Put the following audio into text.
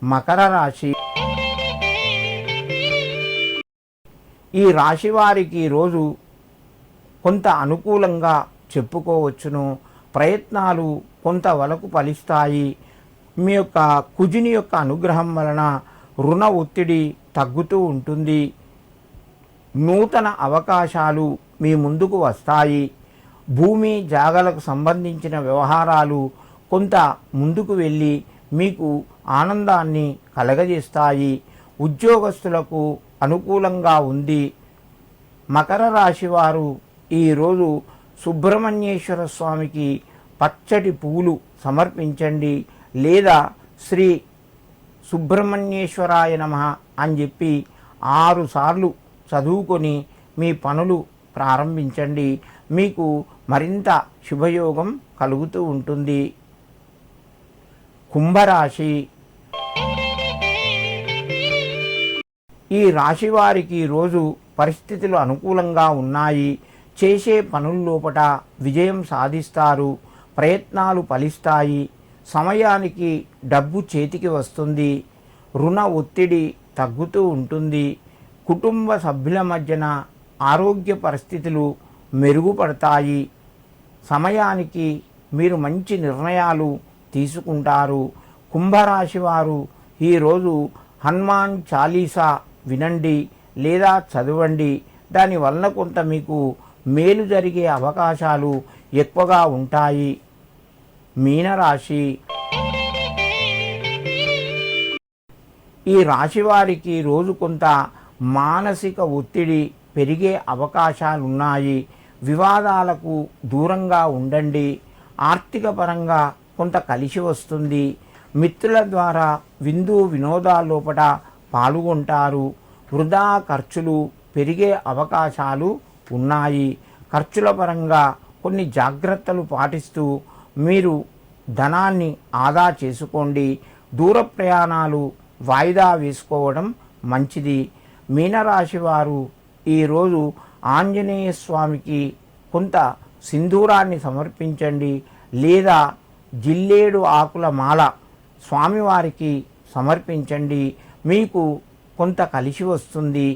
మకర రాశి. ఈ రాశి వారికి రోజు కొంత అనుకూలంగా చెప్పుకోవచ్చును. ప్రయత్నాలు కొంతవరకు ఫలిస్తాయి. మీ యొక్క కుజుని యొక్క అనుగ్రహం వలన రుణ ఒత్తిడి తగ్గుతూ ఉంటుంది. నూతన అవకాశాలు మీ ముందుకు వస్తాయి. భూమి జాగలకు సంబంధించిన వ్యవహారాలు కొంత ముందుకు వెళ్ళి మీకు ఆనందాన్ని కలగజేస్తాయి. ఉద్యోగస్తులకు అనుకూలంగా ఉంది. మకర రాశి వారు ఈరోజు సుబ్రహ్మణ్యేశ్వర స్వామికి పచ్చటి పువ్వులు సమర్పించండి, లేదా శ్రీ సుబ్రహ్మణ్యేశ్వరాయ నమః అని చెప్పి 6 సార్లు చదువుకొని మీ పనులు ప్రారంభించండి. మీకు మరింత శుభయోగం కలుగుతూ ఉంటుంది. కుంభరాశి. ఈ రాశి వారికి రోజు పరిస్థితులు అనుకూలంగా ఉన్నాయి. చేసే పనుల లోపట విజయం సాధిస్తారు. ప్రయత్నాలు ఫలిస్తాయి. సమయానికి డబ్బు చేతికి వస్తుంది. రుణ ఒత్తిడి తగ్గుతూ ఉంటుంది. కుటుంబ సభ్యుల మధ్యన ఆరోగ్య పరిస్థితులు మెరుగుపడతాయి. సమయానికి మీరు మంచి నిర్ణయాలు తీసుకుంటారు. కుంభరాశి వారు ఈరోజు హనుమాన్ చాలీసా వినండి లేదా చదవండి. దానివల్ల కొంత మీకు మేలు జరిగే అవకాశాలు ఎక్కువగా ఉంటాయి. మీనరాశి. ఈ రాశి వారికి రోజు కొంత మానసిక ఒత్తిడి పెరిగే అవకాశాలున్నాయి. వివాదాలకు దూరంగా ఉండండి. ఆర్థిక పరంగా కొంత కలిసి వస్తుంది. మిత్రుల ద్వారా విందు వినోదాల్లోపట పాల్గొంటారు. వృధా ఖర్చులు పెరిగే అవకాశాలు ఉన్నాయి. ఖర్చుల పరంగా కొన్ని జాగ్రత్తలు పాటిస్తూ మీరు ధనాన్ని ఆదా చేసుకోండి. దూర ప్రయాణాలు వాయిదా వేసుకోవడం మంచిది. మీనరాశి వారు ఈరోజు ఆంజనేయ స్వామికి కొంత సింధూరాన్ని సమర్పించండి, లేదా జిల్లేడు ఆకుల మాల స్వామివారికి సమర్పించండి. మీకు కొంత కలిసి వస్తుంది.